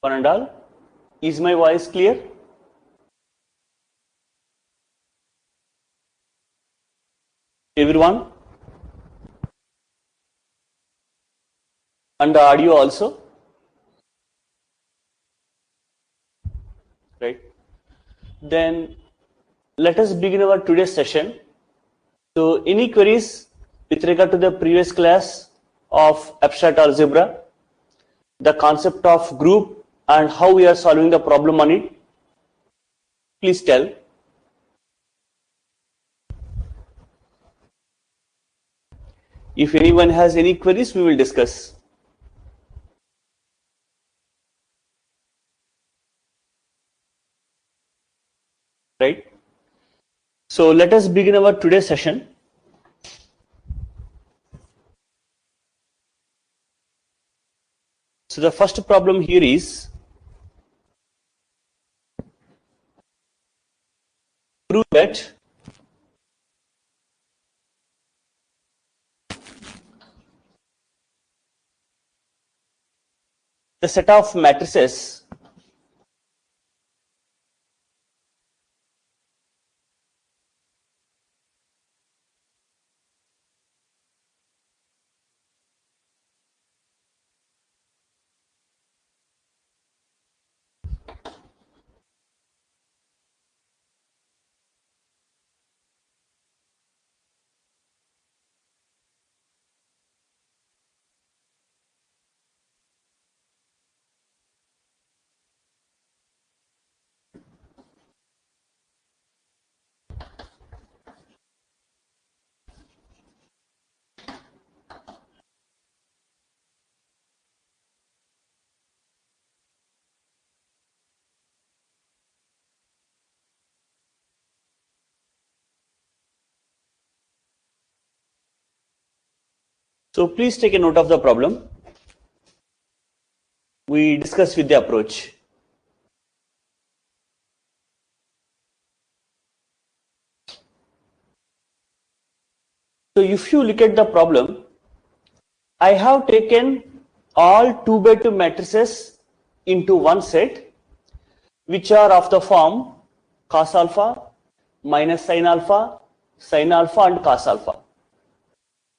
One and all. Is my voice clear? Everyone? And the audio also? Right. Then let us begin our today's session. So any queries with regard to the previous class of abstract algebra, the concept of group and how we are solving the problem on it? Please tell. If anyone has any queries, we will discuss. Right. So let us begin our today's session. So the first problem here is prove that the set of matrices So please take a note of the problem. We discuss with the approach. So if you look at the problem, I have taken all 2 by 2 matrices into one set, which are of the form cos alpha minus sin alpha and cos alpha,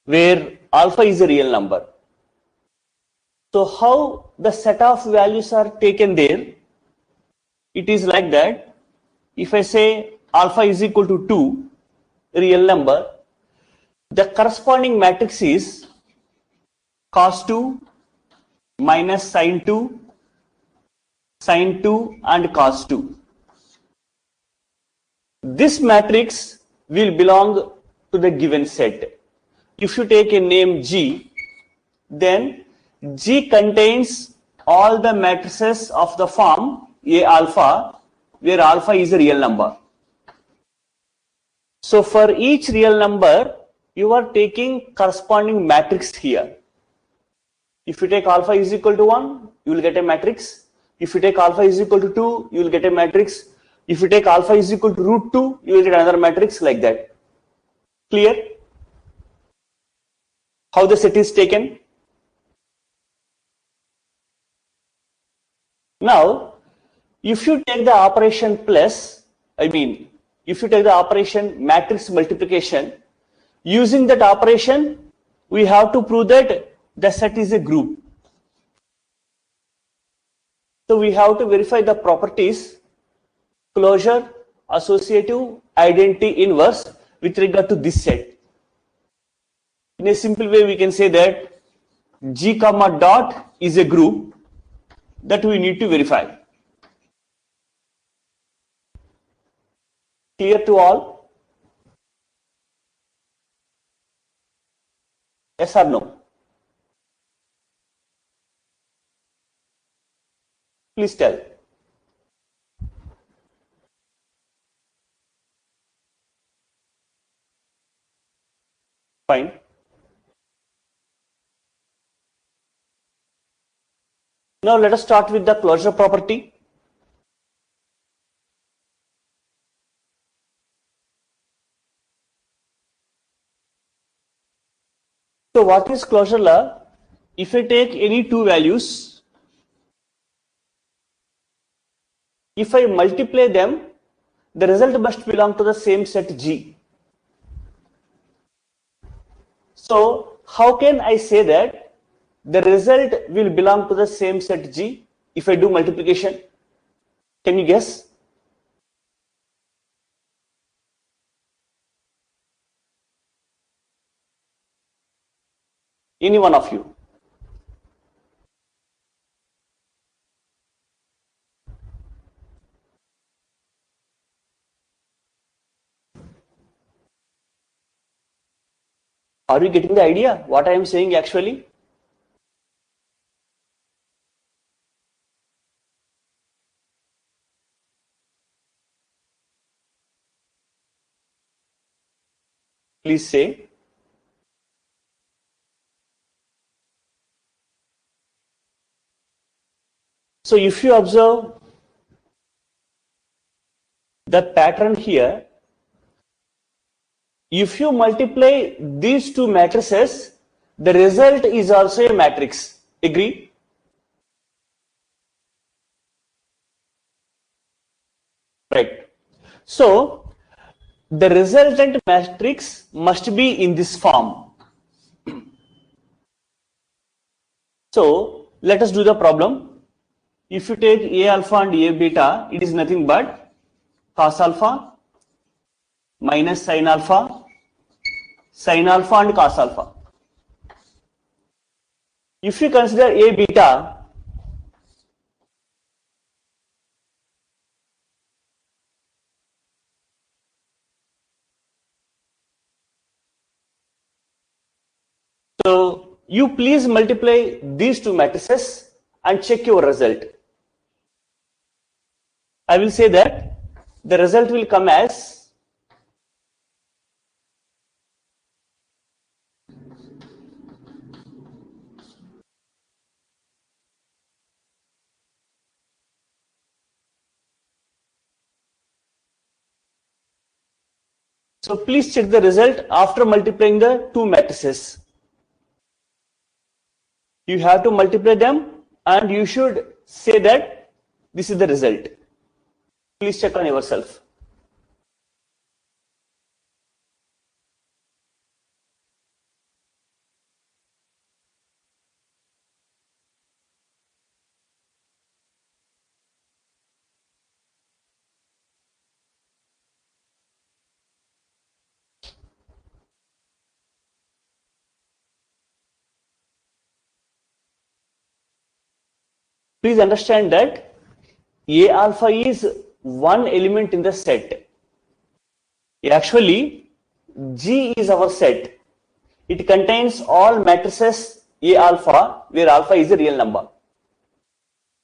where alpha is a real number. So how the set of values are taken there? It is like that. If I say alpha is equal to 2, real number, the corresponding matrix is cos 2 minus sin 2 and cos 2. This matrix will belong to the given set. If you take a name G, then G contains all the matrices of the form A alpha, where alpha is a real number. So for each real number, you are taking corresponding matrix here. If you take alpha is equal to 1, you will get a matrix. If you take alpha is equal to 2, you will get a matrix. If you take alpha is equal to root 2, you will get another matrix, like that. Clear? How the set is taken? Now, if you take the operation plus, if you take the operation matrix multiplication, using that operation, we have to prove that the set is a group. So we have to verify the properties closure, associative, identity, inverse with regard to this set. In a simple way, we can say that G comma dot is a group that we need to verify. Clear to all? Yes or no? Please tell. Fine. Now let us start with the closure property. So what is closure law? If I take any two values, If I multiply them, the result must belong to the same set G. So how can I say that the result will belong to the same set G if I do multiplication? Can you guess? Any one of you? Are you getting the idea what I am saying actually? Please say. So if you observe the pattern here, if you multiply these two matrices, the result is also a matrix. Agree? Right. So the resultant matrix must be in this form. So let us do the problem. If you take A alpha and A beta, it is nothing but cos alpha minus sin alpha and cos alpha. If you consider A beta, so you please multiply these two matrices and check your result. I will say that the result will come as so please check the result after multiplying the two matrices. You have to multiply them and you should say that this is the result. Please check on yourself. Please understand that A alpha is one element in the set. Actually, G is our set. It contains all matrices A alpha where alpha is a real number.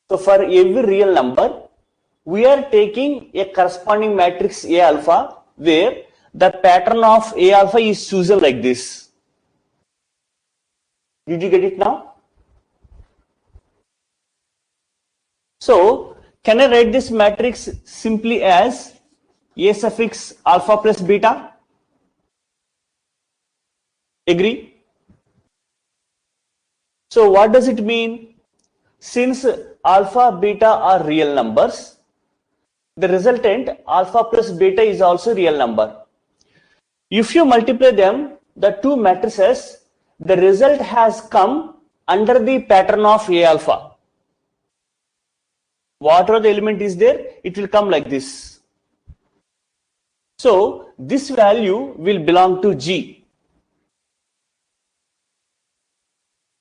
So for every real number, we are taking a corresponding matrix A alpha where the pattern of A alpha is chosen like this. Did you get it now? So can I write this matrix simply as A suffix alpha plus beta? Agree? So what does it mean? Since alpha, beta are real numbers, the resultant alpha plus beta is also real number. If you multiply them, the two matrices, the result has come under the pattern of A alpha. Whatever the element is there, it will come like this. So this value will belong to G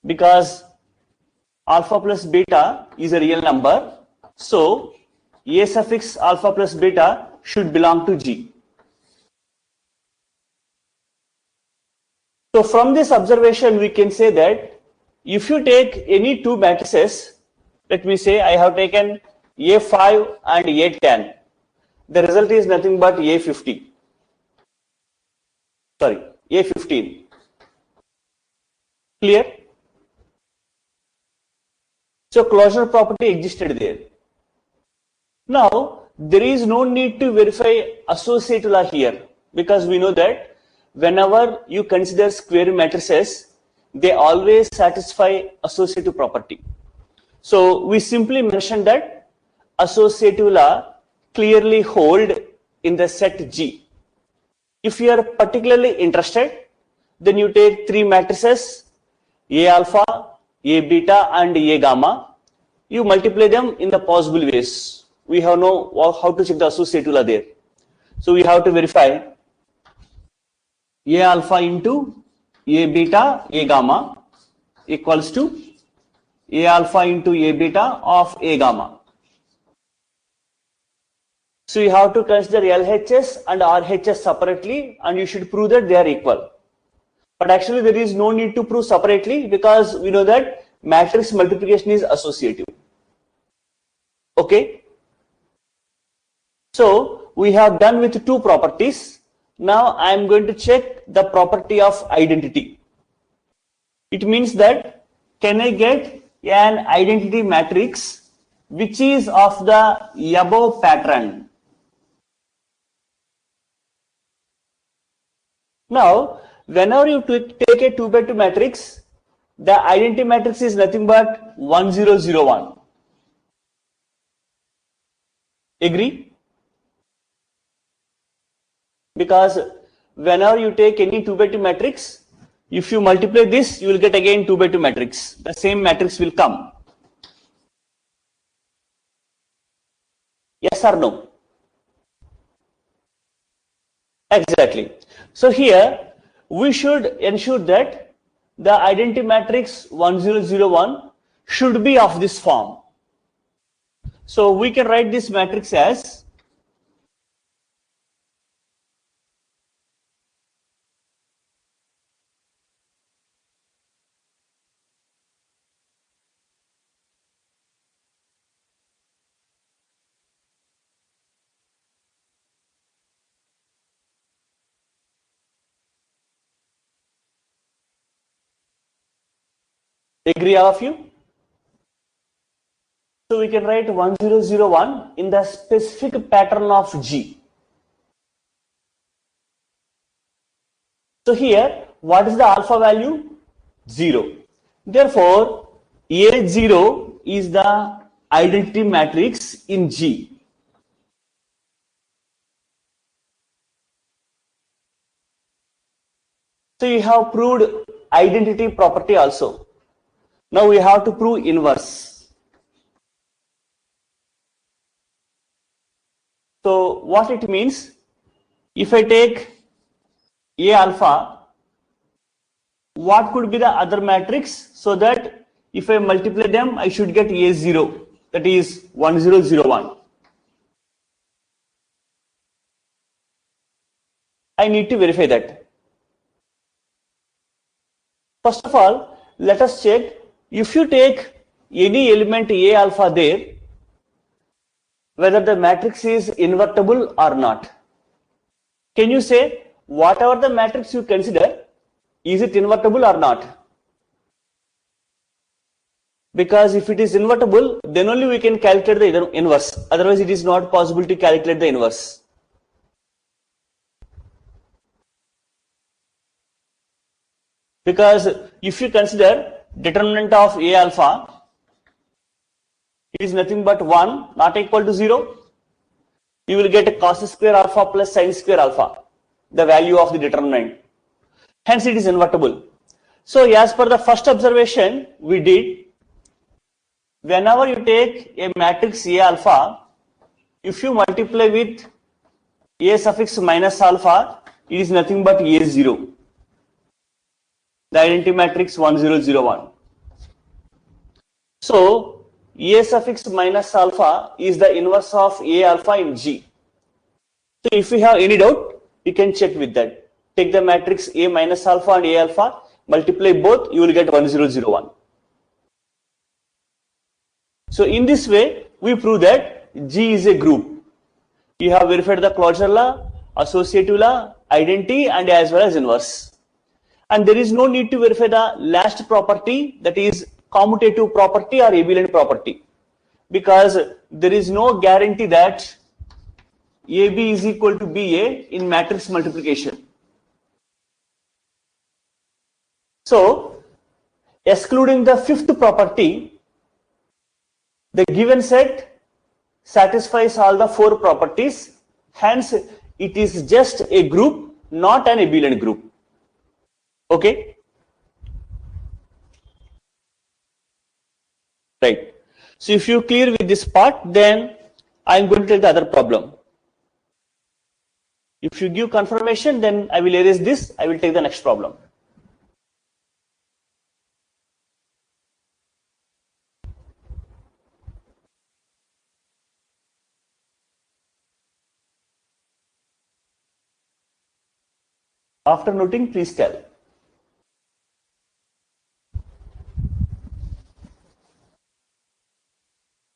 because alpha plus beta is a real number. So A suffix alpha plus beta should belong to G. So from this observation, we can say that if you take any two matrices, let me say I have taken A5 and A10, the result is nothing but A50. Sorry, A15. Clear? So closure property existed there. Now, there is no need to verify associative law here because we know that whenever you consider square matrices, they always satisfy associative property. So we simply mention that associative law clearly hold in the set G. If you are particularly interested, then you take three matrices, A alpha, A beta, and A gamma. You multiply them in the possible ways. We have know how to check the associative law there. So we have to verify A alpha into A beta, A gamma equals to A alpha into A beta of A gamma. So you have to consider LHS and RHS separately, and you should prove that they are equal. But actually there is no need to prove separately, because we know that matrix multiplication is associative. Okay. So we have done with two properties. Now I am going to check the property of identity. It means that can I get an identity matrix which is of the above pattern? Now, whenever you take a 2 by 2 matrix, the identity matrix is nothing but 1 0 0 1. Agree? Because whenever you take any 2 by 2 matrix, if you multiply this, you will get again 2 by 2 matrix. The same matrix will come. Yes or no? Exactly. So here we should ensure that the identity matrix 1 0 0 1 should be of this form. So we can write this matrix as agree all of you? So we can write 1 0 0 1 in the specific pattern of G. So here, what is the alpha value? 0. Therefore, A0 is the identity matrix in G. So you have proved identity property also. Now we have to prove inverse. So what it means, if I take A alpha, what could be the other matrix, so that if I multiply them, I should get A0, that is 1 0 0 1. I need to verify that. First of all, let us check if you take any element A alpha there, whether the matrix is invertible or not. Can you say whatever the matrix you consider, is it invertible or not? Because if it is invertible, then only we can calculate the inverse. Otherwise, it is not possible to calculate the inverse. Because if you consider determinant of A alpha, it is nothing but 1 not equal to 0. You will get a cos square alpha plus sin square alpha, the value of the determinant. Hence it is invertible. So as per the first observation we did, whenever you take a matrix A alpha, if you multiply with A suffix minus alpha, it is nothing but A0. The identity matrix 1 0 0 1. So A suffix minus alpha is the inverse of A alpha in G. So if you have any doubt, you can check with that. Take the matrix A minus alpha and A alpha, multiply both, you will get 1 0 0 1. So in this way, we prove that G is a group. You have verified the closure law, associative law, identity, and as well as inverse. And there is no need to verify the last property, that is commutative property or abelian property, because there is no guarantee that AB is equal to BA in matrix multiplication. So, excluding the fifth property, the given set satisfies all the four properties. Hence, it is just a group, not an abelian group. Okay? Right. So if you clear with this part, then I am going to take the other problem. If you give confirmation, then I will erase this. I will take the next problem. After noting, please tell.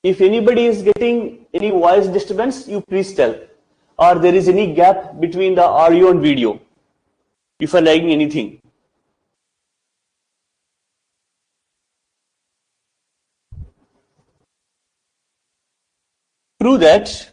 If anybody is getting any voice disturbance, you please tell. Or there is any gap between the audio and video. If you are lagging anything. Prove that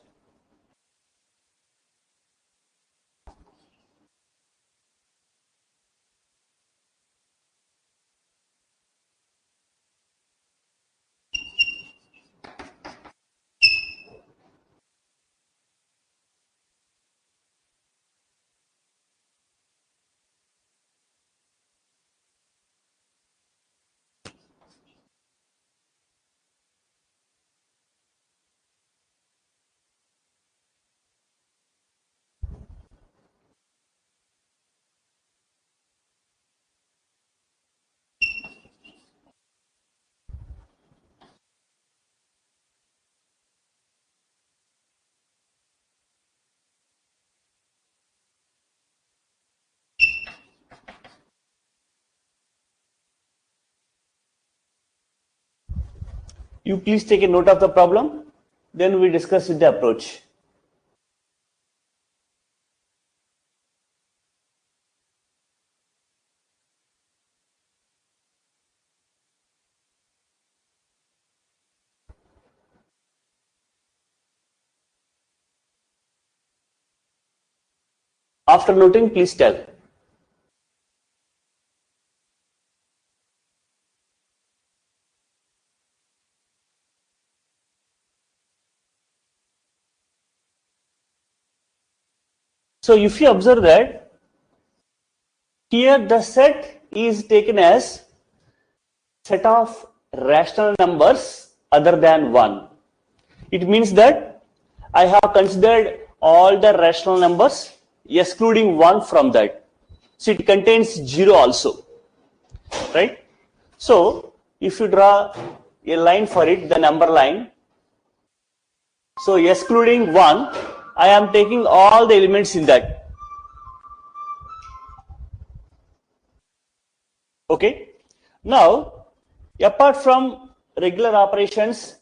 you please take a note of the problem. Then we discuss with the approach. After noting, please tell. So if you observe that here the set is taken as set of rational numbers other than 1. It means that I have considered all the rational numbers excluding 1 from that. So it contains 0 also, right? So if you draw a line for it, the number line, so excluding 1, I am taking all the elements in that. Okay. Now, apart from regular operations,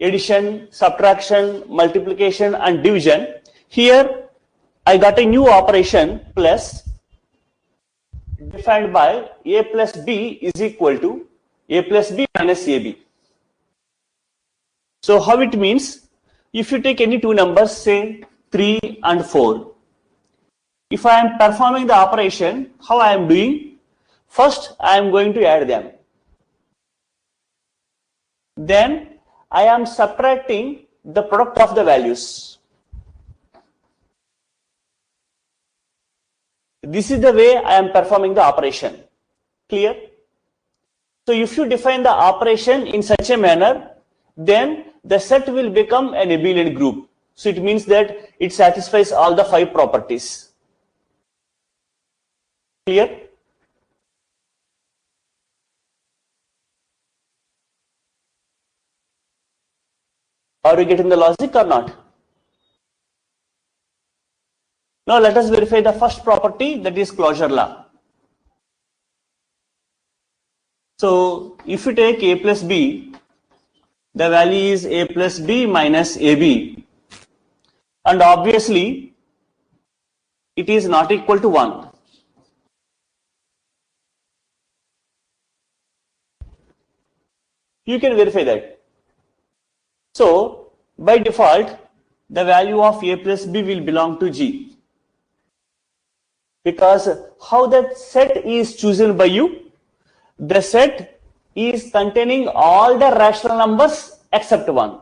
addition, subtraction, multiplication and division, here I got a new operation plus defined by a plus b is equal to a plus b minus ab. So how it means, if you take any two numbers, say 3 and 4, if I am performing the operation, how I am doing? First, I am going to add them. Then, I am subtracting the product of the values. This is the way I am performing the operation. Clear? So, if you define the operation in such a manner, then the set will become an abelian group. So, it means that it satisfies all the 5 properties. Clear? Are you getting the logic or not? Now let us verify the first property, that is closure law. So if you take a plus b, the value is a plus b minus ab, and obviously it is not equal to 1. You can verify that. So by default, the value of a plus b will belong to G, because how that set is chosen by you, the set is containing all the rational numbers except 1.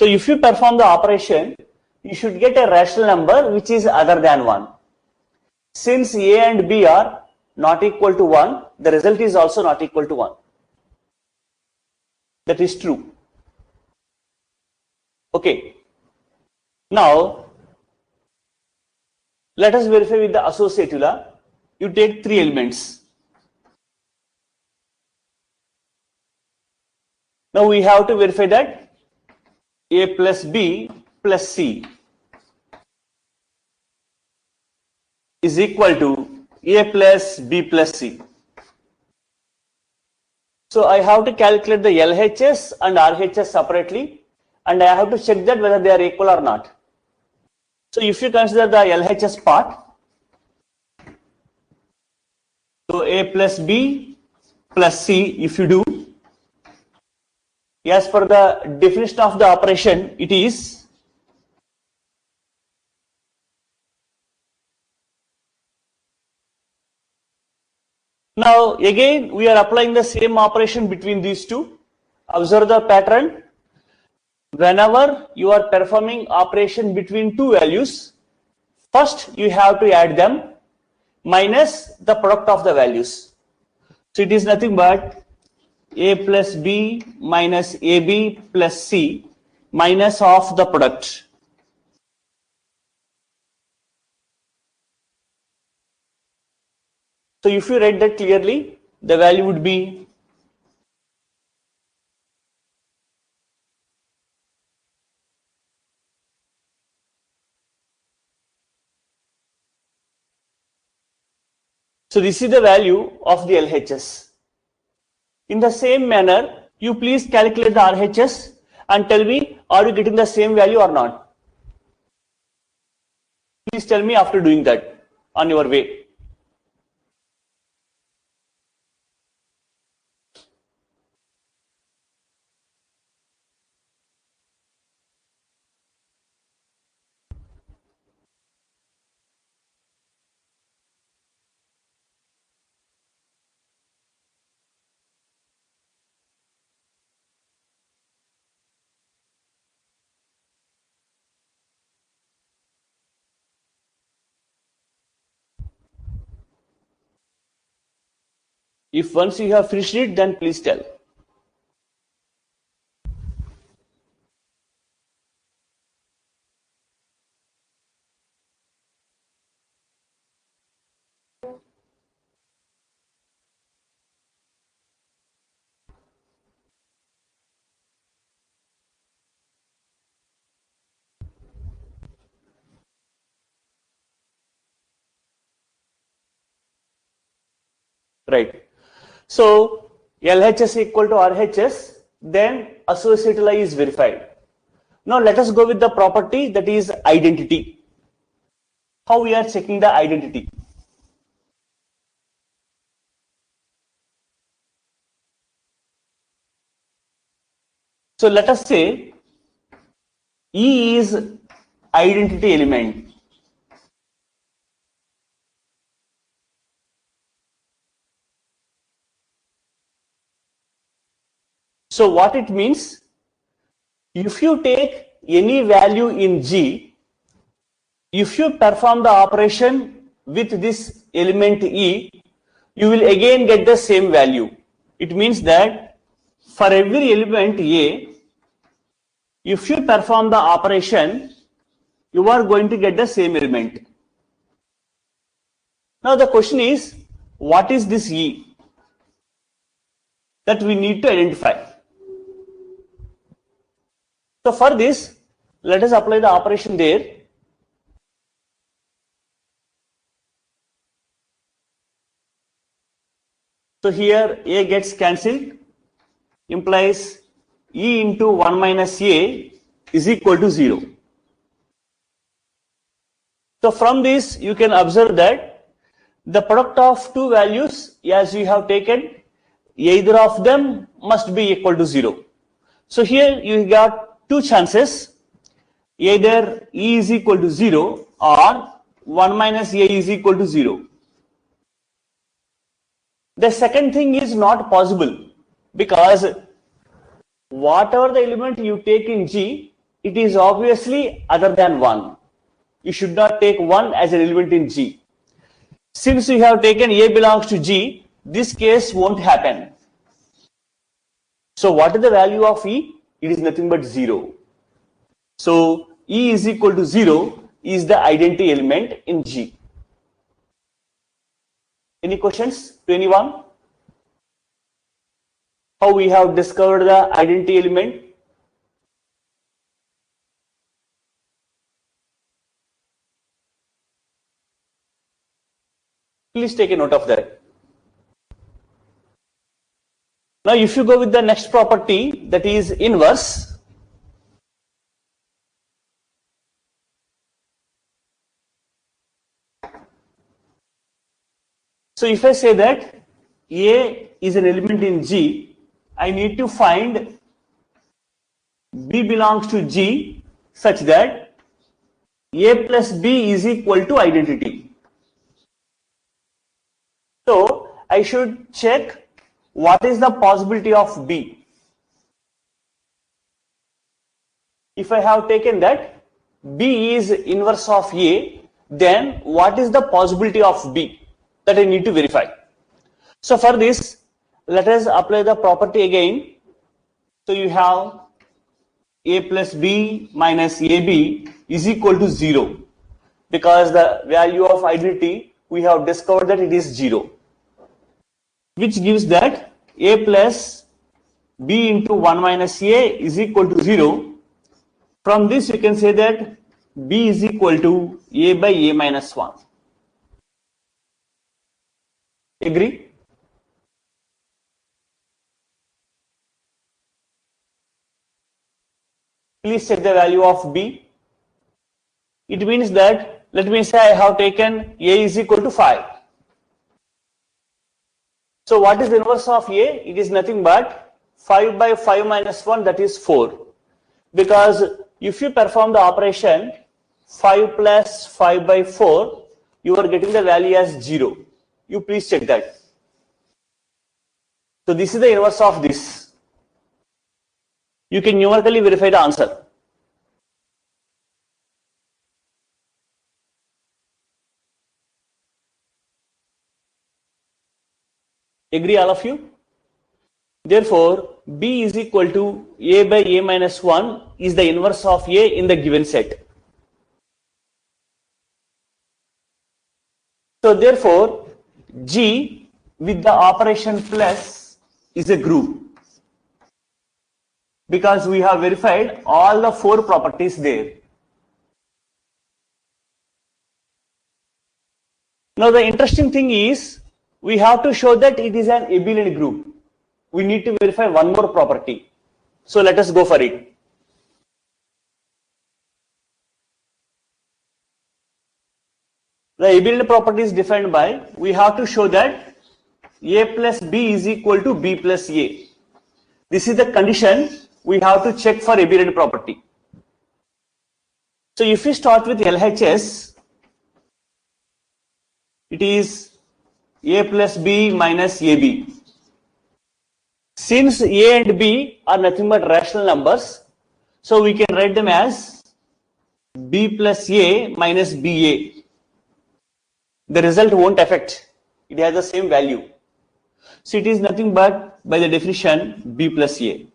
So if you perform the operation, you should get a rational number which is other than 1. Since A and B are not equal to 1, the result is also not equal to 1. That is true. Okay. Now, let us verify with the associative law. You take 3 elements. Now we have to verify that A plus B plus C is equal to A plus B plus C. So I have to calculate the LHS and RHS separately, and I have to check that whether they are equal or not. So if you consider the LHS part, so A plus B plus C, if you do, as per the definition of the operation, it is now again we are applying the same operation between these two. Observe the pattern. Whenever you are performing operation between two values, first you have to add them minus the product of the values. So it is nothing but A plus B minus AB plus C minus of the product. So if you write that clearly, the value would be so this is the value of the LHS. In the same manner, you please calculate the RHS and tell me, are you getting the same value or not? Please tell me after doing that on your way. If once you have finished it, then please tell. Right. So LHS equal to RHS, then associative law is verified. Now let us go with the property, that is identity. How we are checking the identity? So let us say E is identity element. So what it means, if you take any value in G, if you perform the operation with this element E, you will again get the same value. It means that for every element A, if you perform the operation, you are going to get the same element. Now the question is, what is this E? That we need to identify. So for this, let us apply the operation there. So here A gets cancelled, implies E into 1 minus A is equal to 0. So from this you can observe that the product of two values, as you have taken, either of them must be equal to 0. So here you got two chances, either E is equal to 0 or 1 minus A is equal to 0. The second thing is not possible, because whatever the element you take in G, it is obviously other than 1. You should not take 1 as an element in G. Since you have taken A belongs to G, this case won't happen. So what is the value of E? It is nothing but 0. So E is equal to 0 is the identity element in G. Any questions to anyone? How we have discovered the identity element? Please take a note of that. Now if you go with the next property, that is inverse. So if I say that A is an element in G, I need to find B belongs to G such that A plus B is equal to identity. So I should check what is the possibility of B. If I have taken that B is inverse of A, then what is the possibility of B? That I need to verify. So for this, let us apply the property again. So you have A plus B minus AB is equal to 0, because the value of identity we have discovered that it is 0, which gives that A plus B into 1 minus A is equal to 0. From this you can say that B is equal to A by A minus 1. Agree? Please check the value of B. It means that, let me say I have taken A is equal to 5. So what is the inverse of A? It is nothing but 5 by 5 minus 1, that is 4. Because if you perform the operation 5 plus 5 by 4, you are getting the value as 0. You please check that. So this is the inverse of this. You can numerically verify the answer. Agree all of you? Therefore, B is equal to A by A minus 1 is the inverse of A in the given set. So therefore, G with the operation plus is a group, because we have verified all the 4 properties there. Now the interesting thing is, we have to show that it is an abelian group. We need to verify one more property. So let us go for it. The abelian property is defined by, we have to show that A plus B is equal to B plus A. This is the condition we have to check for abelian property. So if we start with LHS, it is A plus B minus AB. Since A and B are nothing but rational numbers, so we can write them as B plus A minus BA. The result won't affect. It has the same value. So it is nothing but, by the definition, B plus A.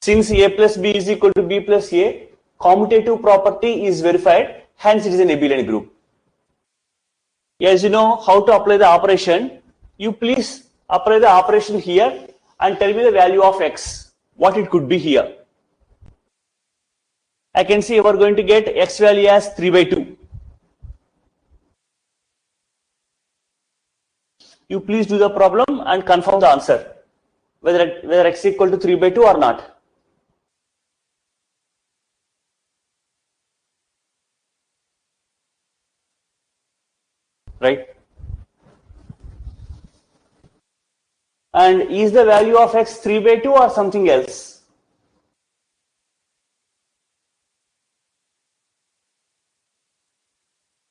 Since A plus B is equal to B plus A, commutative property is verified, hence it is an abelian group. As you know how to apply the operation, you please apply the operation here and tell me the value of X, what it could be here. I can see we are going to get X value as 3 by 2. You please do the problem and confirm the answer, whether X is equal to 3 by 2 or not. Right? And is the value of X 3 by 2 or something else?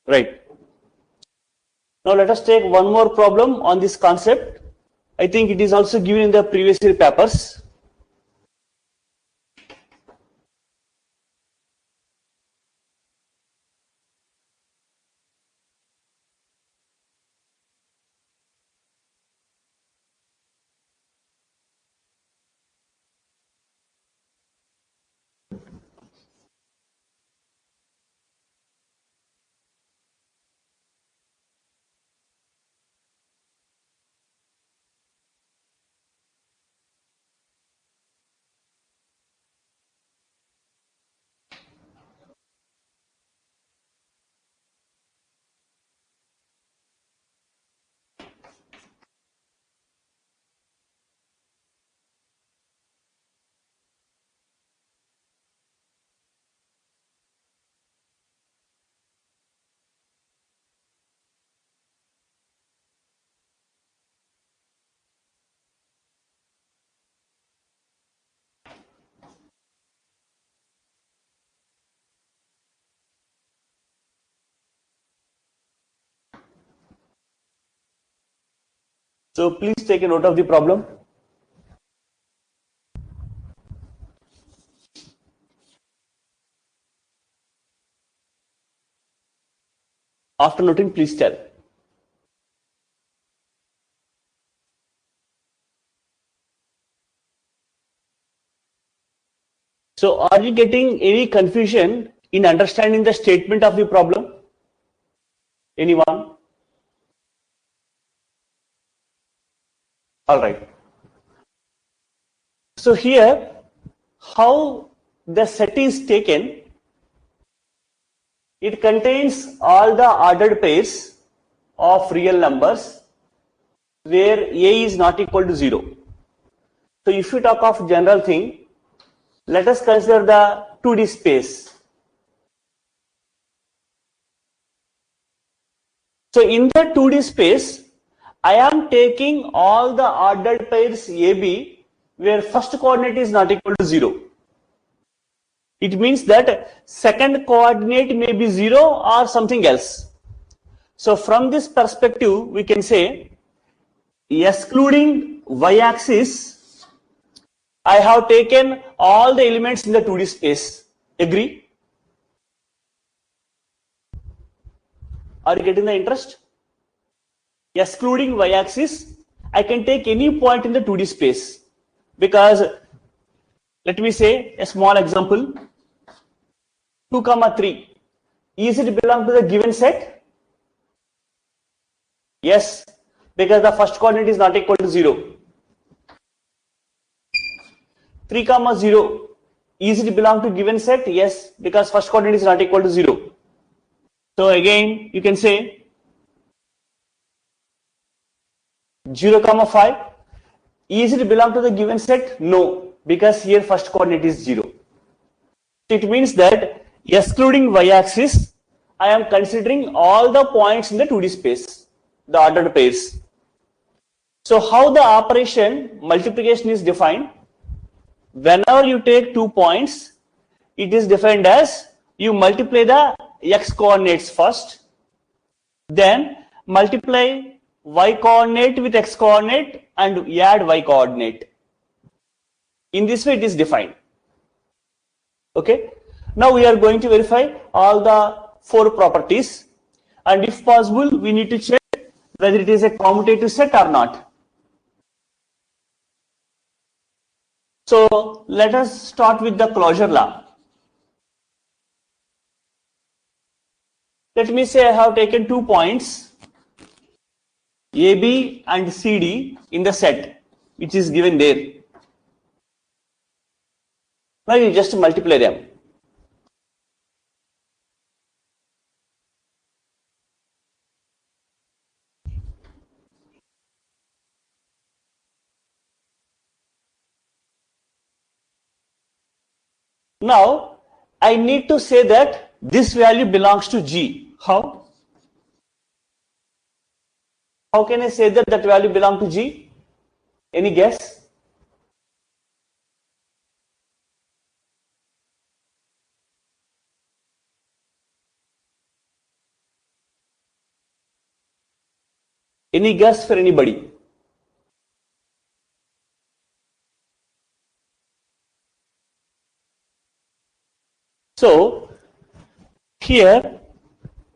Right. Now let us take one more problem on this concept. I think it is also given in the previous year papers. So please take a note of the problem. After noting, please tell. So are you getting any confusion in understanding the statement of the problem? Anyone? All right. So here, how the set is taken, it contains all the ordered pairs of real numbers where a is not equal to 0. So if you talk of general thing, let us consider the 2D space. So in the 2D space, I am taking all the ordered pairs AB where first coordinate is not equal to 0. It means that second coordinate may be 0 or something else. So from this perspective, we can say excluding y-axis, I have taken all the elements in the 2D space. Agree? Are you getting the interest? Excluding y-axis, I can take any point in the 2D space, because let me say a small example, 2, 3. Is it belong to the given set? Yes, because the first coordinate is not equal to 0. 3, 0. Is it belong to given set? Yes, because first coordinate is not equal to 0. So again, you can say 0, 5. Is it belong to the given set? No, because here first coordinate is 0. It means that excluding y-axis, I am considering all the points in the 2D space, the ordered pairs. So how the operation multiplication is defined? Whenever you take 2 points, it is defined as you multiply the x coordinates first, then multiply y coordinate with x coordinate and add y coordinate. In this way it is defined. Okay. Now we are going to verify all the 4 properties, and if possible we need to check whether it is a commutative set or not. So let us start with the closure law. Let me say I have taken 2 points AB and CD in the set which is given there. Now you just multiply them. Now I need to say that this value belongs to G. How? How can I say that that value belongs to G? Any guess? Any guess for anybody? So here,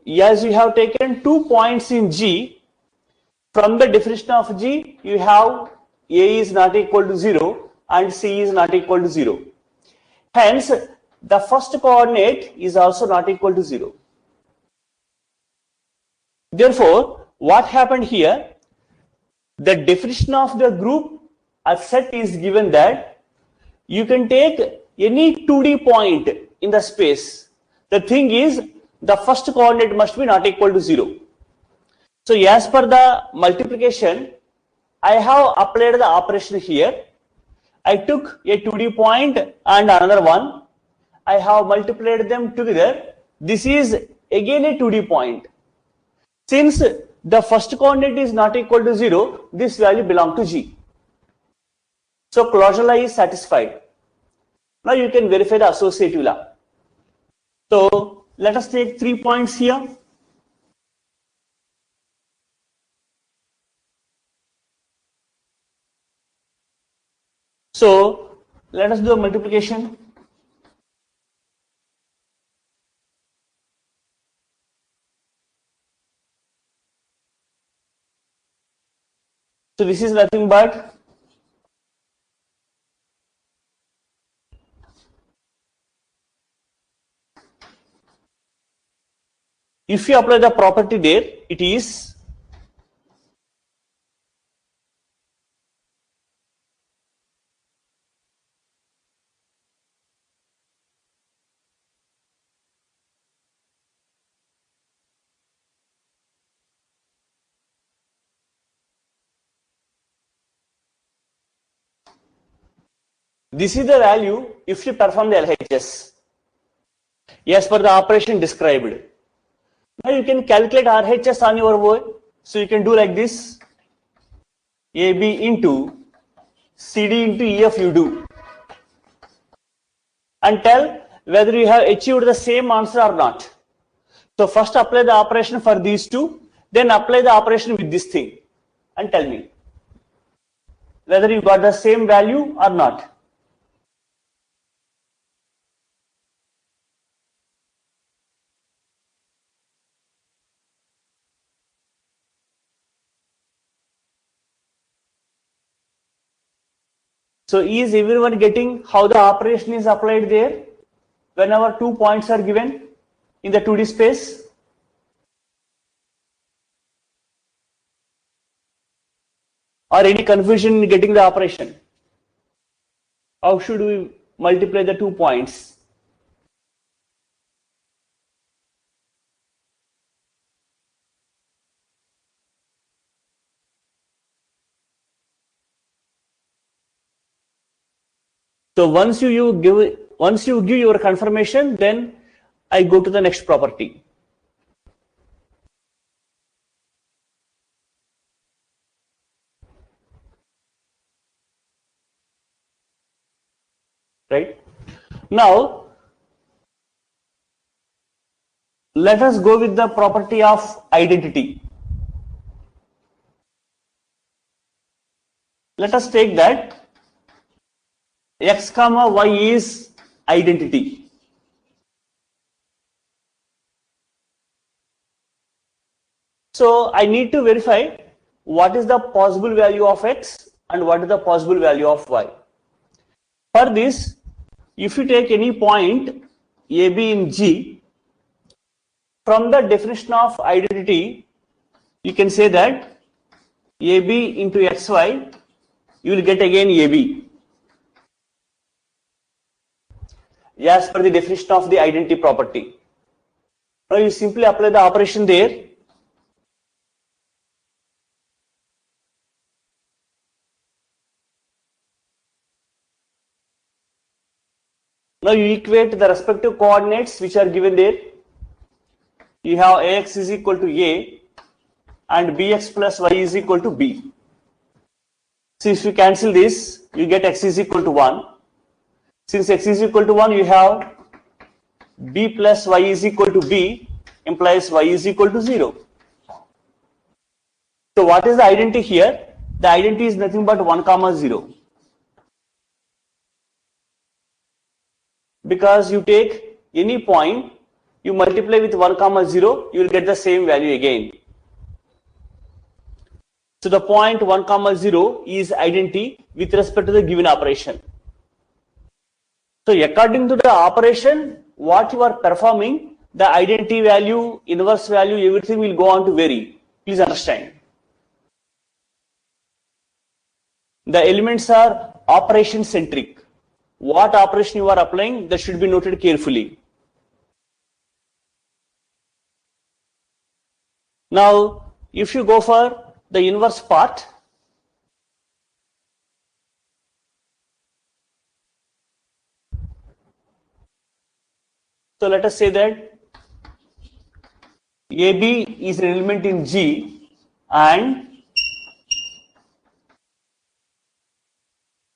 as you have taken 2 points in G, from the definition of G, you have A is not equal to 0 and C is not equal to 0. Hence, the first coordinate is also not equal to 0. Therefore, what happened here? The definition of the group as set is given that you can take any 2D point in the space. The thing is, the first coordinate must be not equal to 0. So as per the multiplication, I have applied the operation here. I took a 2D point and another one. I have multiplied them together. This is again a 2D point. Since the first coordinate is not equal to 0, this value belongs to G. So closure law is satisfied. Now you can verify the associative law. So let us take 3 points here. So let us do a multiplication. So this is nothing but if you apply the property there, it is this is the value if you perform the LHS as per the operation described. Now you can calculate RHS on your own. So you can do like this: AB into CD into EF you do, and tell whether you have achieved the same answer or not. So first apply the operation for these two, then apply the operation with this thing, and tell me whether you got the same value or not. So is everyone getting how the operation is applied there whenever 2 points are given in the 2D space? Or any confusion in getting the operation? How should we multiply the 2 points? So once you give your confirmation, then I go to the next property. Right? Now let us go with the property of identity. Let us take that x comma y is identity. So I need to verify what is the possible value of x and what is the possible value of y. For this, if you take any point AB in G, from the definition of identity, you can say that AB into xy, you will get again AB as per the definition of the identity property. Now you simply apply the operation there. Now you equate the respective coordinates which are given there. You have ax is equal to a and bx plus y is equal to b. So if you cancel this, you get x is equal to 1. Since x is equal to 1, you have b plus y is equal to b implies y is equal to 0. So what is the identity here? The identity is nothing but 1 comma 0. Because you take any point, you multiply with 1 comma 0, you will get the same value again. So the point 1 comma 0 is identity with respect to the given operation. So according to the operation, what you are performing, the identity value, inverse value, everything will go on to vary. Please understand. The elements are operation centric. What operation you are applying, that should be noted carefully. Now, if you go for the inverse part, so let us say that AB is an element in G and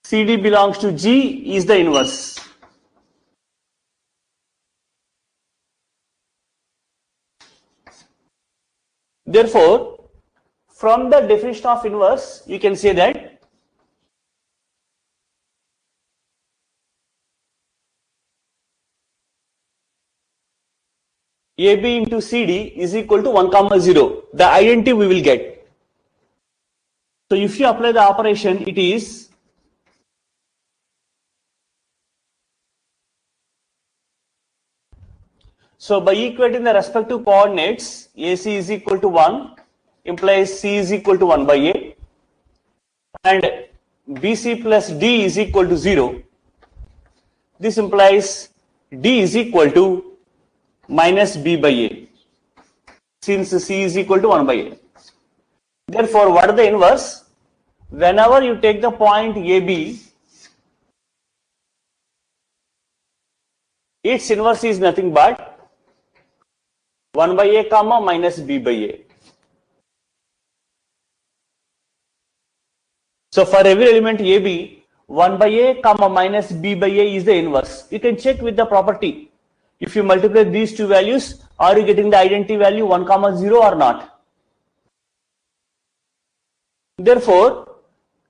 CD belongs to G is the inverse. Therefore, from the definition of inverse, you can say that AB into CD is equal to 1 comma 0. The identity we will get. So if you apply the operation, it is so by equating the respective coordinates, AC is equal to 1 implies C is equal to 1 by A and BC plus D is equal to 0. This implies D is equal to minus B by A since C is equal to 1 by A. Therefore, what is the inverse? Whenever you take the point AB, its inverse is nothing but 1 by A comma minus B by A. So for every element AB, 1 by A comma minus B by A is the inverse. You can check with the property. If you multiply these two values, are you getting the identity value 1 comma 0 or not? Therefore,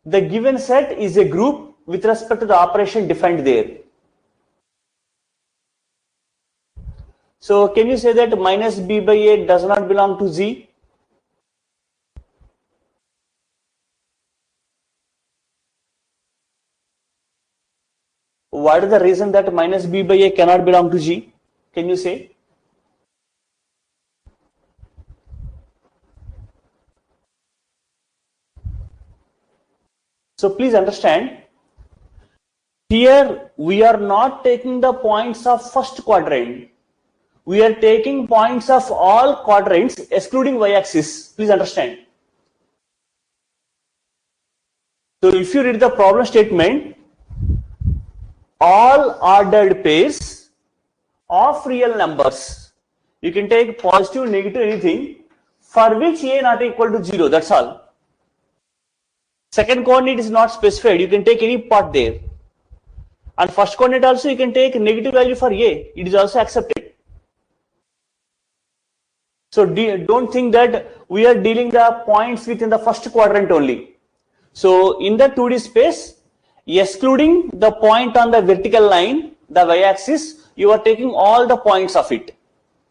the given set is a group with respect to the operation defined there. So can you say that minus B by A does not belong to Z? What is the reason that minus B by A cannot belong to G? Can you say? So please understand, here we are not taking the points of first quadrant. We are taking points of all quadrants excluding y-axis. Please understand. So if you read the problem statement, all ordered pairs of real numbers, you can take positive, negative, anything, for which A not equal to 0, that's all. Second coordinate is not specified, you can take any part there. And first coordinate also you can take negative value for A, it is also accepted. So don't think that we are dealing the points within the first quadrant only. So in the 2D space, excluding the point on the vertical line, the y-axis, you are taking all the points of it.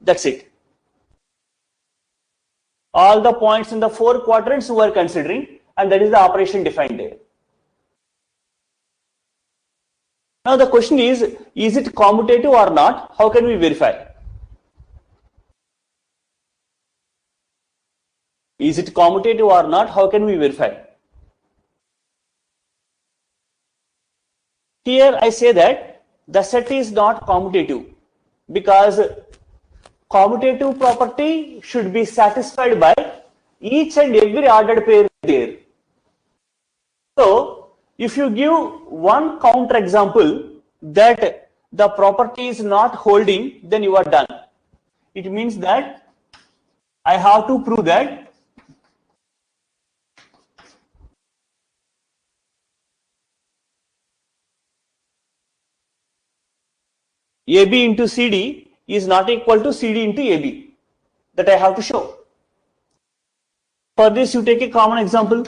That's it. All the points in the 4 quadrants we are considering, and that is the operation defined there. Now the question is it commutative or not? How can we verify? Is it commutative or not? How can we verify? Here I say that the set is not commutative because commutative property should be satisfied by each and every ordered pair there. So if you give one counter example that the property is not holding, then you are done. It means that I have to prove that AB into CD is not equal to CD into AB. That I have to show. For this, you take a common example.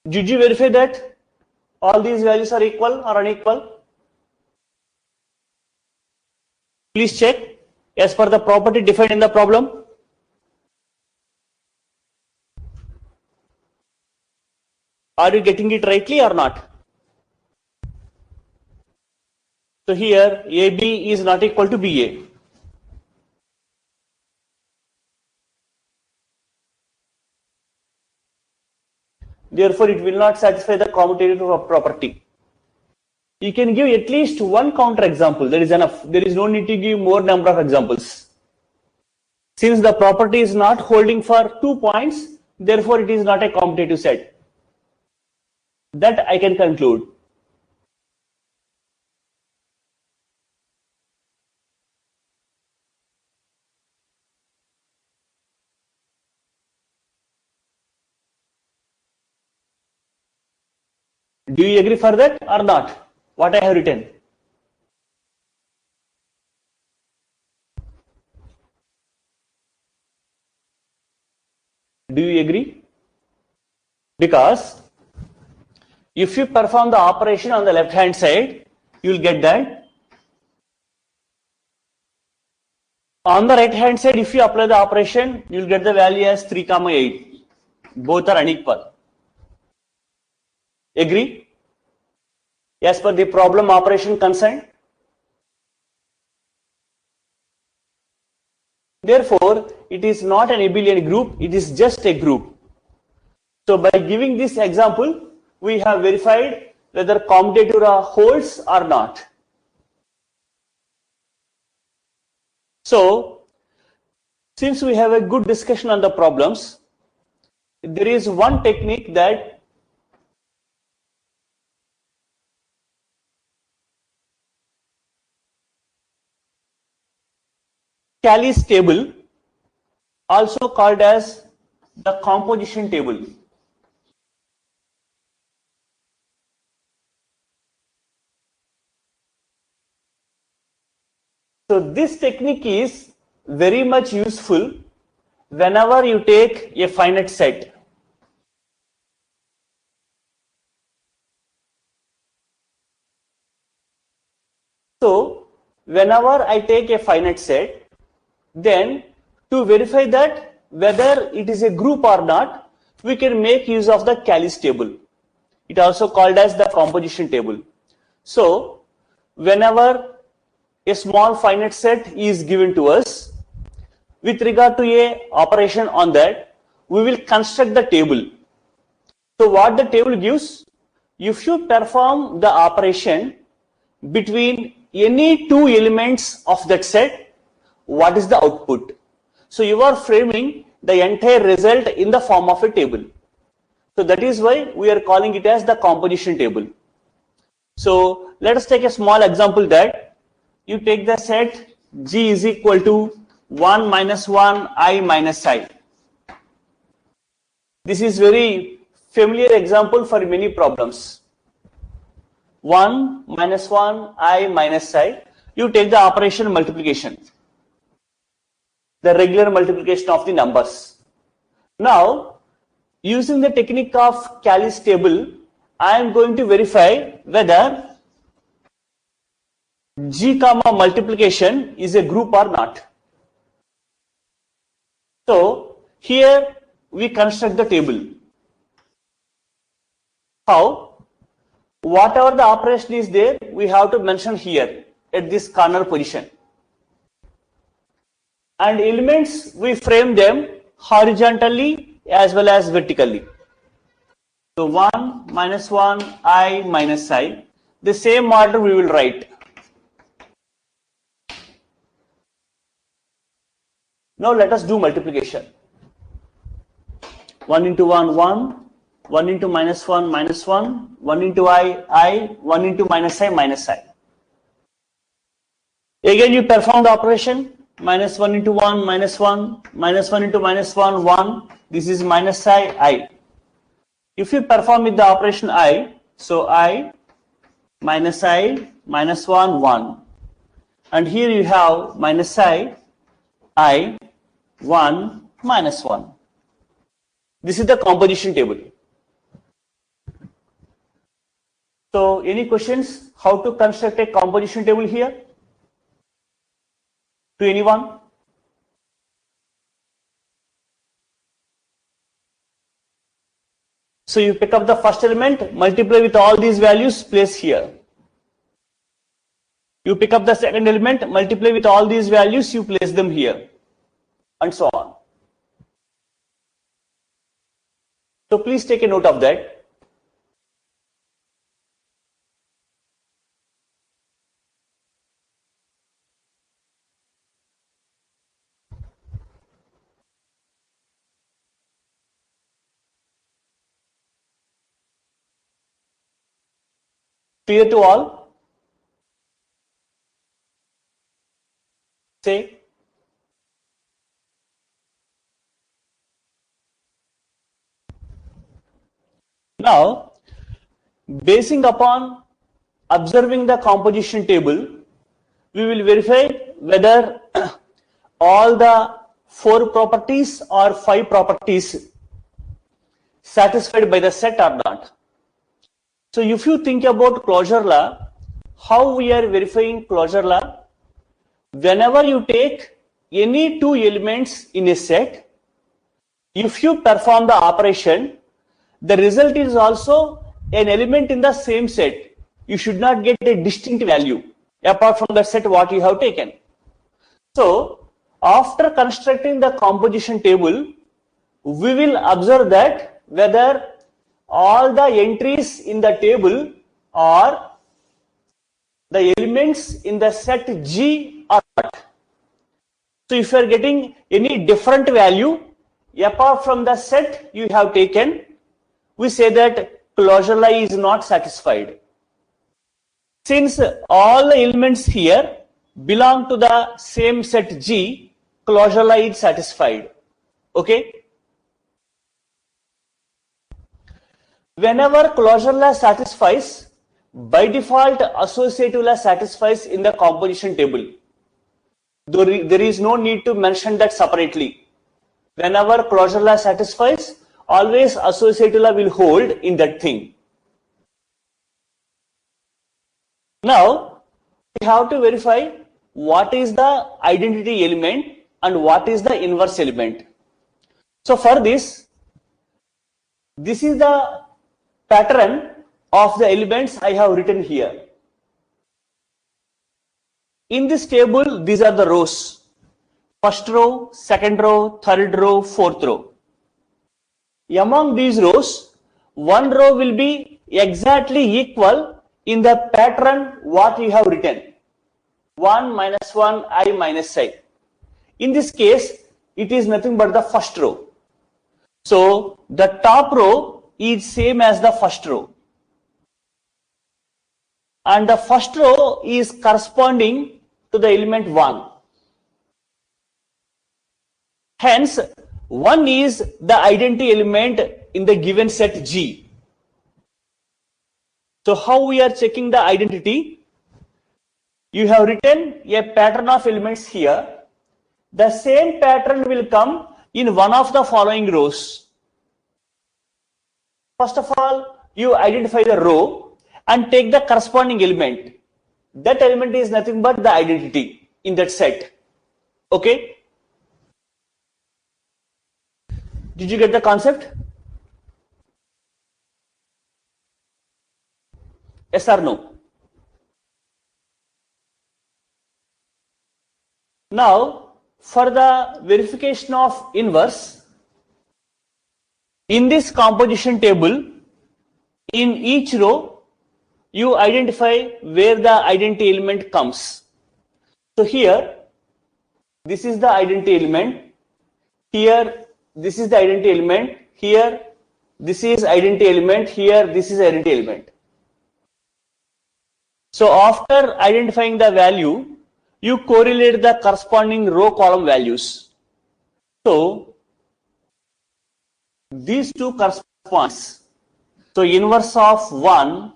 Did you verify that all these values are equal or unequal? Please check as per the property defined in the problem. Are you getting it rightly or not? So here AB is not equal to BA. Therefore, it will not satisfy the commutative property. You can give at least one counter example. That is enough. There is no need to give more number of examples. Since the property is not holding for 2 points, therefore it is not a commutative set. That I can conclude. Do you agree for that or not? What I have written? Do you agree? Because If you perform the operation on the left hand side, you will get that. On the right hand side, if you apply the operation, you will get the value as 3, 8. Both are unequal. Agree? As per the problem operation concerned. Therefore, it is not an abelian group, it is just a group. So by giving this example, we have verified whether commutator holds or not. So, since we have a good discussion on the problems, there is one technique that Cayley's table, also called as the composition table. So this technique is very much useful whenever you take a finite set. So whenever I take a finite set, then to verify that whether it is a group or not, we can make use of the Cayley's table. It also called as the composition table. So whenever a small finite set is given to us, with regard to a operation on that, we will construct the table. So what the table gives, if you perform the operation between any two elements of that set, what is the output? So you are framing the entire result in the form of a table. So that is why we are calling it as the composition table. So let us take a small example that you take the set G is equal to 1 minus 1 I minus I. This is very familiar example for many problems. 1 minus 1 I minus I. You take the operation multiplication, the regular multiplication of the numbers. Now, using the technique of Cayley's table, I am going to verify whether G comma multiplication is a group or not. So here we construct the table. How? Whatever the operation is there, we have to mention here at this corner position. And elements, we frame them horizontally as well as vertically. So 1 minus 1 I minus I. The same order we will write. Now let us do multiplication. 1 into 1, 1. 1 into minus 1, minus 1. 1 into I. 1 into minus I, minus I. Again you perform the operation. Minus 1 into 1, minus 1. Minus 1 into minus 1, 1. This is minus I. If you perform with the operation I, so I, minus 1, 1. And here you have minus I, 1, minus 1. This is the composition table. So any questions how to construct a composition table here? To anyone? So you pick up the first element, multiply with all these values, place here. You pick up the second element, multiply with all these values, you place them here, and so on. So please take a note of that. Clear to all? Say. Now, basing upon observing the composition table, we will verify whether all the 4 properties or 5 properties satisfied by the set or not. So if you think about closure law, how we are verifying closure law? Whenever you take any two elements in a set, if you perform the operation, the result is also an element in the same set. You should not get a distinct value apart from the set what you have taken. So after constructing the composition table, we will observe that whether all the entries in the table are the elements in the set G or not. So if you are getting any different value apart from the set you have taken, we say that closure law is not satisfied. Since all the elements here belong to the same set G, closure law is satisfied. Okay? Whenever closure law satisfies, by default associative law satisfies in the composition table. There is no need to mention that separately. Whenever closure law satisfies, always associative law will hold in that thing. Now, we have to verify what is the identity element and what is the inverse element. So for this is the pattern of the elements I have written here. In this table, these are the rows. First row, second row, third row, fourth row. Among these rows, one row will be exactly equal in the pattern what you have written. 1 minus 1, I minus I. In this case, it is nothing but the first row. So the top row is same as the first row. And the first row is corresponding to the element 1. Hence, 1 is the identity element in the given set G. So how we are checking the identity? You have written a pattern of elements here. The same pattern will come in one of the following rows. First of all, you identify the row and take the corresponding element. That element is nothing but the identity in that set. Okay? Did you get the concept? Yes or no? Now, for the verification of inverse, in this composition table, in each row, you identify where the identity element comes. So here, this is the identity element. Here, this is the identity element. Here, this is identity element. Here, this is identity element. So after identifying the value, you correlate the corresponding row column values. So these two corresponds. So inverse of 1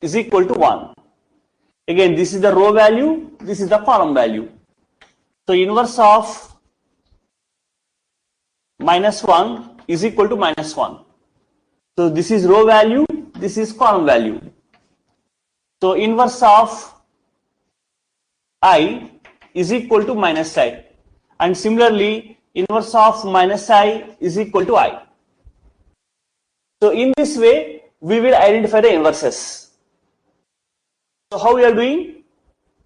is equal to 1. Again, this is the row value, this is the column value. So inverse of minus 1 is equal to minus 1. So this is row value, this is column value. So inverse of I is equal to minus I. And similarly, inverse of minus I is equal to I. So in this way, we will identify the inverses. So how we are doing?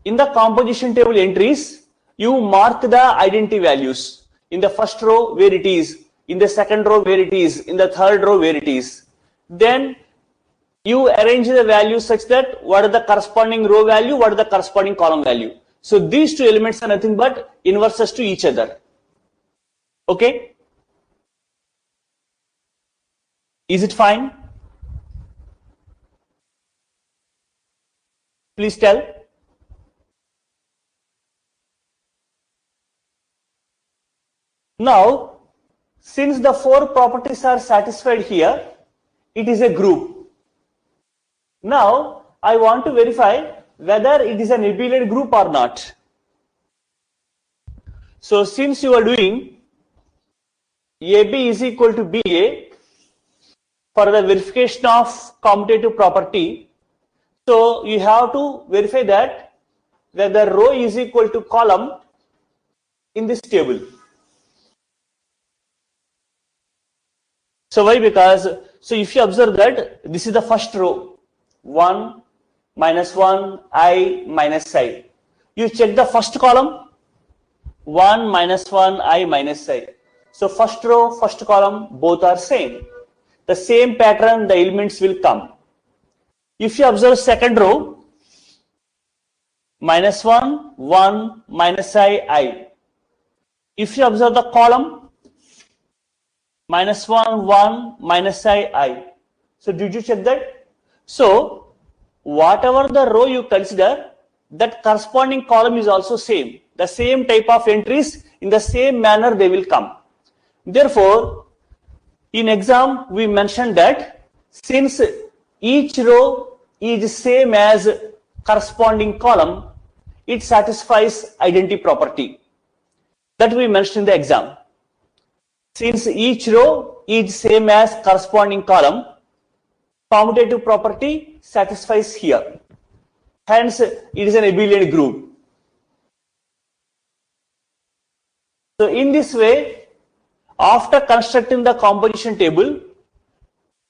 In the composition table entries, you mark the identity values. In the first row where it is, in the second row where it is, in the third row where it is. Then you arrange the values such that what is the corresponding row value, what is the corresponding column value. So these two elements are nothing but inverses to each other. Okay? Is it fine? Please tell. Now, since the four properties are satisfied here, it is a group. Now, I want to verify whether it is an abelian group or not. So, since you are doing AB is equal to BA, for the verification of commutative property, so you have to verify that whether row is equal to column in this table. So why? Because, so if you observe that this is the first row, 1 minus 1 I minus I. You check the first column, 1 minus 1 I minus I. So first row, first column, both are same. The same pattern, the elements will come. If you observe second row, minus 1, 1, minus I. If you observe the column, minus 1, 1, minus I. So did you check that? So whatever the row you consider, that corresponding column is also same. The same type of entries, in the same manner they will come. Therefore, in exam we mentioned that since each row is same as corresponding column, it satisfies identity property. That we mentioned in the exam. Since each row is same as corresponding column, commutative property satisfies here. Hence, it is an abelian group. So in this way, after constructing the composition table,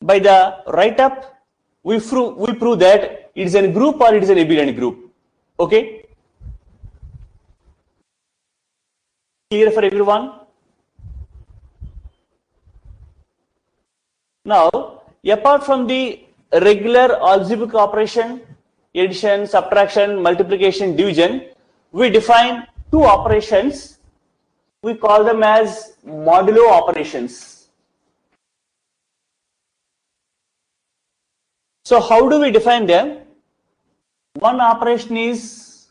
by the write-up, we prove that it is a group or it is an abelian group. Okay? Clear for everyone? Now, apart from the regular algebraic operation, addition, subtraction, multiplication, division, we define two operations. We call them as modulo operations. So how do we define them? One operation is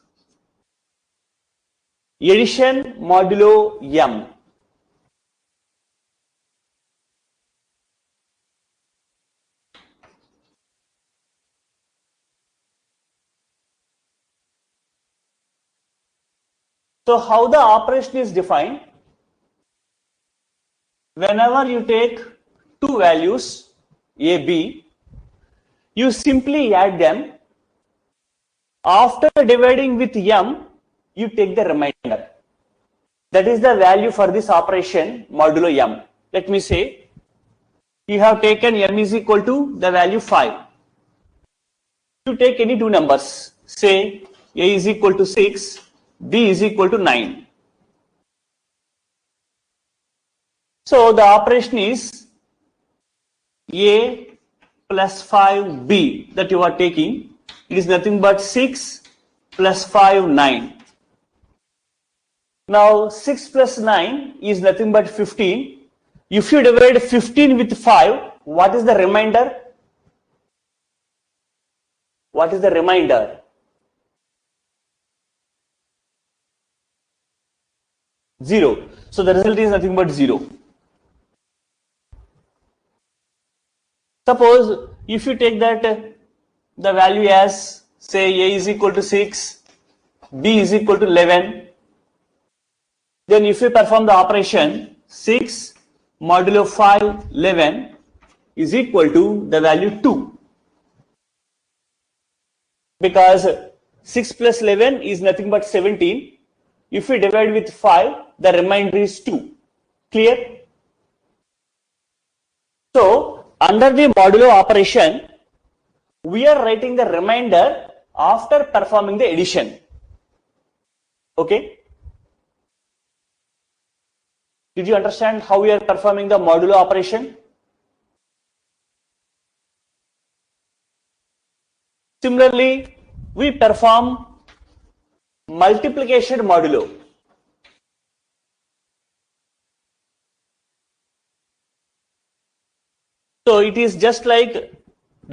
addition modulo m. So how the operation is defined? Whenever you take two values a, b, you simply add them. After dividing with m, you take the remainder. That is the value for this operation modulo m. Let me say, you have taken m is equal to the value 5. You take any two numbers, say a is equal to 6, b is equal to 9. So the operation is a plus 5b that you are taking. It is nothing but 6 plus 5, 9. Now 6 plus 9 is nothing but 15. If you divide 15 with 5, what is the remainder? What is the remainder? 0. So the result is nothing but 0. Suppose if you take that the value as, say, a is equal to 6, b is equal to 11, then if you perform the operation 6 modulo 5, 11 is equal to the value 2. Because 6 plus 11 is nothing but 17. If we divide with 5, the remainder is 2. Clear? So, under the modulo operation, we are writing the remainder after performing the addition. Okay? Did you understand how we are performing the modulo operation? Similarly, we perform multiplication modulo. So it is just like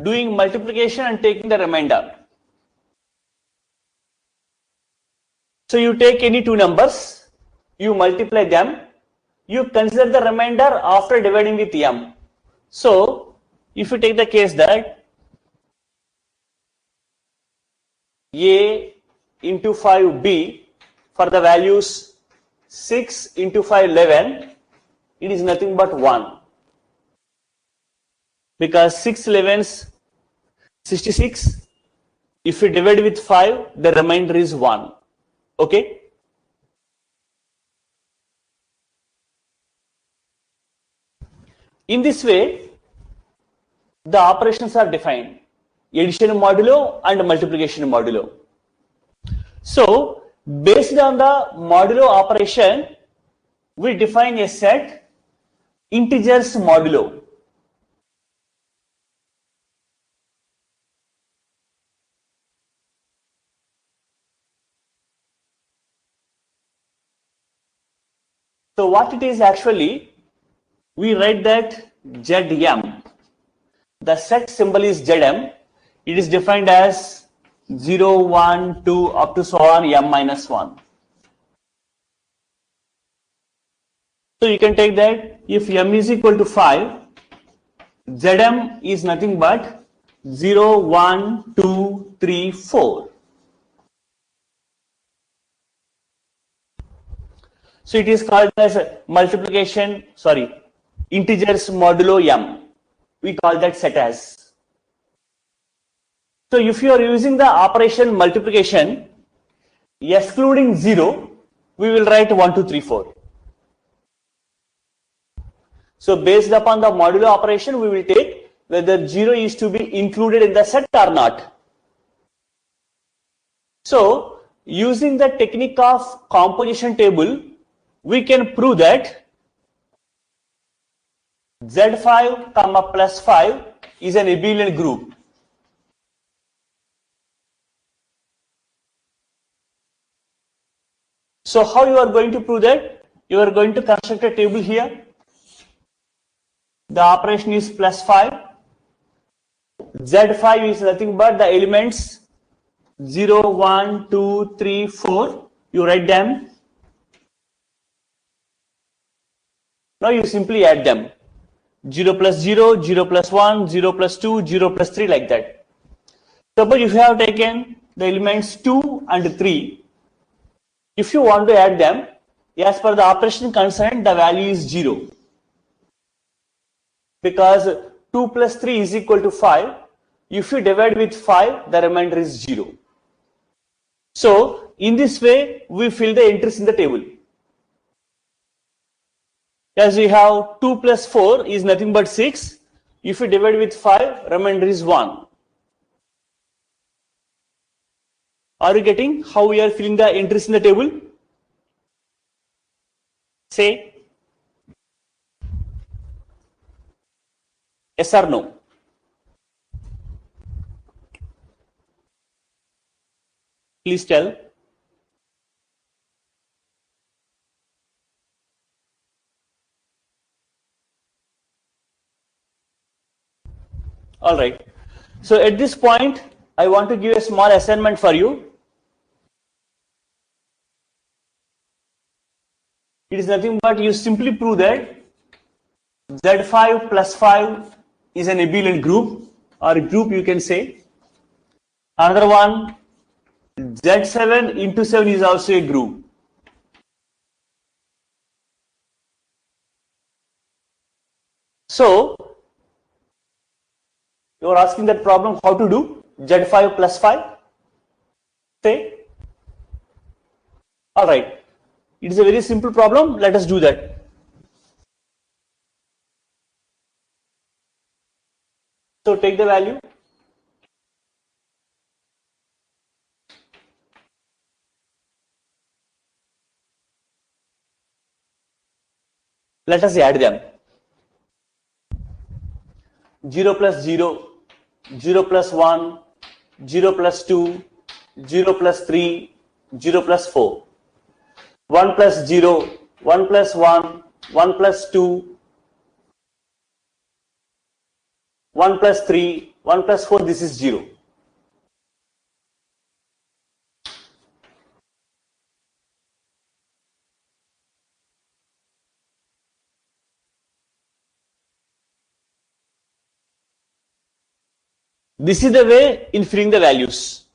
doing multiplication and taking the remainder. So you take any two numbers, you multiply them, you consider the remainder after dividing with m. So if you take the case that a into 5b for the values 6 into 5, 11, it is nothing but 1. because 6 11s 66. If we divide with 5, the remainder is 1. Okay. In this way, the operations are defined: addition modulo and multiplication modulo. So, based on the modulo operation, we define a set integers modulo. So, what it is actually, we write that Zm. The set symbol is Zm. It is defined as 0, 1, 2 up to so on m minus 1. So you can take that if m is equal to 5, Zm is nothing but 0, 1, 2, 3, 4. So it is called as integers modulo m. We call that set as. So if you are using the operation multiplication, excluding 0, we will write 1, 2, 3, 4. So based upon the modulo operation, we will take whether 0 is to be included in the set or not. So using the technique of composition table, we can prove that Z5 comma plus 5 is an abelian group. So how you are going to prove that? You are going to construct a table here. The operation is plus 5. Z5 is nothing but the elements 0, 1, 2, 3, 4. You write them. Now you simply add them. 0 plus 0, 0 plus 1, 0 plus 2, 0 plus 3, like that. Suppose if you have taken the elements 2 and 3, if you want to add them, as per the operation concerned, the value is 0. Because 2 plus 3 is equal to 5. If you divide with 5, the remainder is 0. So, in this way, we fill the entries in the table. As we have 2 plus 4 is nothing but 6. If you divide with 5, remainder is 1. Are you getting how we are filling the entries in the table? Say yes or no. Please tell. All right. So at this point, I want to give a small assignment for you. It is nothing but you simply prove that Z5 plus 5 is an abelian group, or group you can say. Another one, Z7 into 7 is also a group. So, you are asking that problem how to do Z5 plus 5? Say. Alright. It is a very simple problem. Let us do that. So, take the value. Let us add them. 0 plus 0, 0 plus 1, 0 plus 2, 0 plus 3, 0 plus 4. 1 plus 0, 1 plus 1, 1 plus 2, 1 plus 3, 1 plus 4, this is 0. This is the way in filling the values.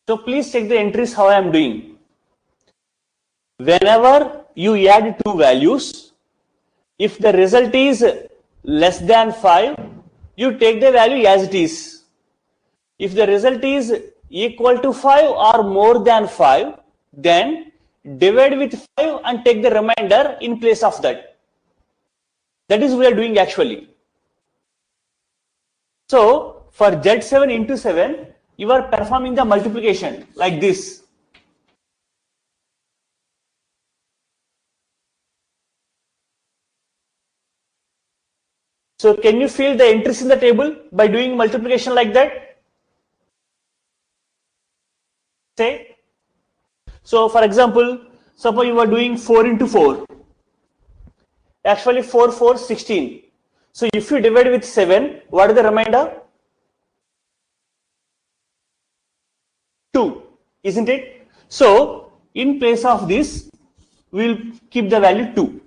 So please check the entries how I am doing. Whenever you add two values, If the result is less than 5, you take the value as it is. If the result is equal to 5 or more than 5, then divide with 5 and take the remainder in place of that. That is what we are doing actually. So for Z7 into 7, you are performing the multiplication like this. So can you feel the entries in the table by doing multiplication like that? Say. So for example, suppose you are doing 4 into 4. Actually 4, 4, 16. So if you divide with 7, what is the remainder? 2, isn't it? So in place of this, we will keep the value 2.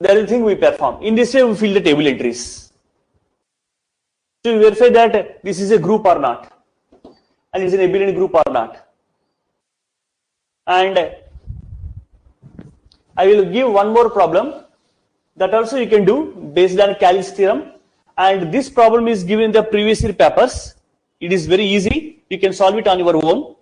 That is the thing we perform. In this way, we fill the table entries. So we verify that this is a group or not, and it's an abelian group or not. And I will give one more problem that also you can do based on Cal's theorem. And this problem is given in the previous year papers. It is very easy. You can solve it on your own.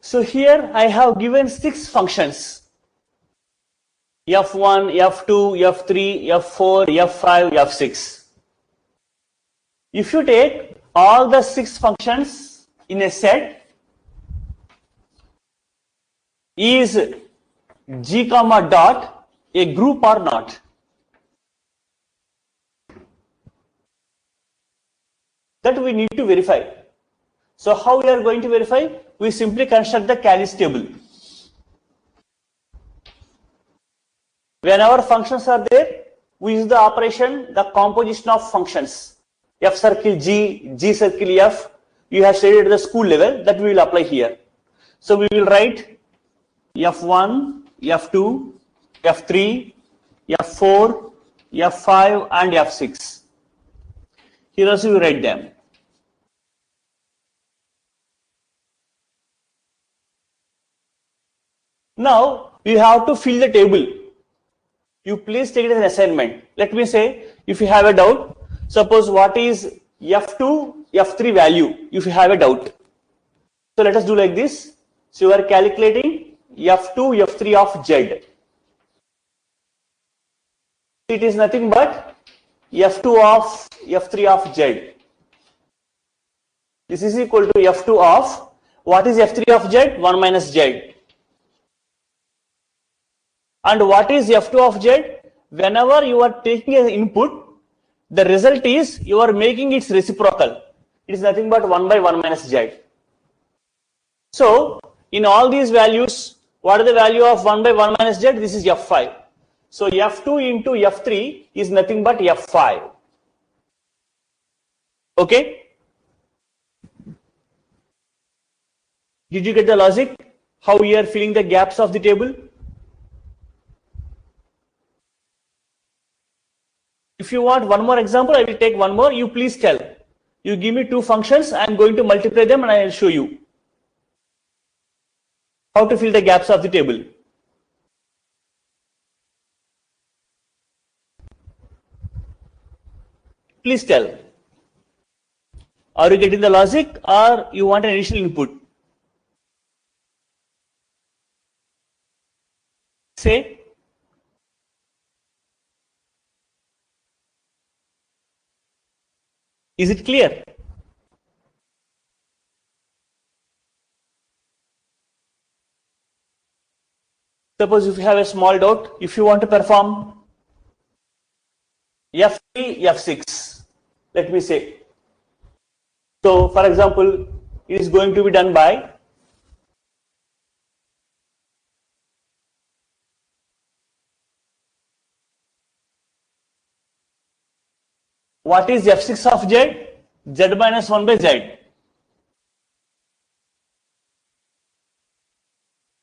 So here I have given 6 functions. F1, F2, F3, F4, F5, F6. If you take all the 6 functions in a set, is G comma dot a group or not? That we need to verify. So how we are going to verify? We simply construct the Cal's table. Whenever functions are there, we use the operation, the composition of functions. F circle G, G circle F, you have studied at the school level, that we will apply here. So we will write F1, F2, F3, F4, F5 and F6. Here also we write them. Now you have to fill the table. You please take it as an assignment. Let me say, if you have a doubt, suppose what is F2, F3 value, if you have a doubt. So let us do like this. So you are calculating F2, F3 of Z. It is nothing but F2 of F3 of Z. This is equal to F2 of, what is F3 of Z? 1 minus Z. And what is F2 of Z? Whenever you are taking an input, the result is you are making its reciprocal. It is nothing but 1 by 1 minus Z. So in all these values, what is the value of 1 by 1 minus Z? This is F5. So F2 into F3 is nothing but F5. Okay? Did you get the logic? How we are filling the gaps of the table? If you want one more example, I will take one more. You please tell. You give me 2 functions. I am going to multiply them and I will show you how to fill the gaps of the table. Please tell. Are you getting the logic, or you want an initial input? Say. Is it clear? Suppose if you have a small doubt, if you want to perform F3, F6, let me say. So, for example, it is going to be done by what is F6 of Z? Z minus 1 by Z.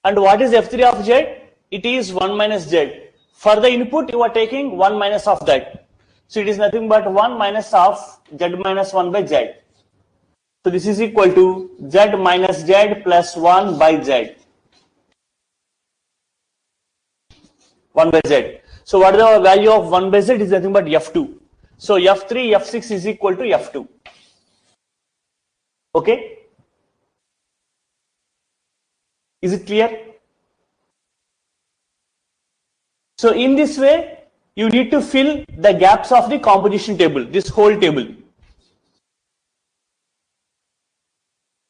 And what is F3 of Z? It is 1 minus Z. For the input, you are taking 1 minus of that. So it is nothing but 1 minus of Z minus 1 by Z. So this is equal to Z minus Z plus 1 by Z. 1 by Z. So what is the value of 1 by Z? Is nothing but F2. So F3, F6 is equal to F2. Okay? Is it clear? So in this way, you need to fill the gaps of the composition table, this whole table.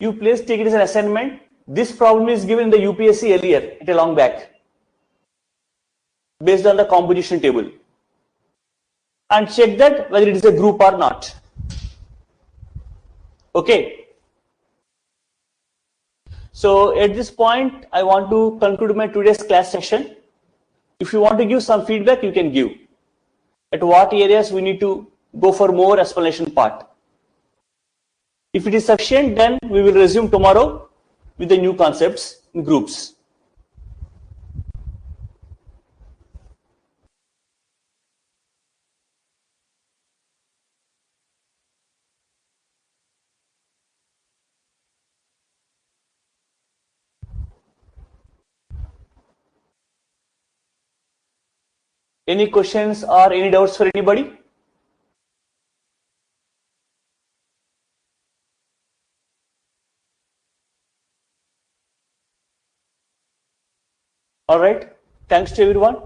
You please take it as an assignment. This problem is given in the UPSC earlier, a long back, based on the composition table. And check that whether it is a group or not. Okay. So at this point, I want to conclude my today's class session. If you want to give some feedback, you can give. At what areas we need to go for more explanation part. If it is sufficient, then we will resume tomorrow with the new concepts in groups. Any questions or any doubts for anybody? All right. Thanks to everyone.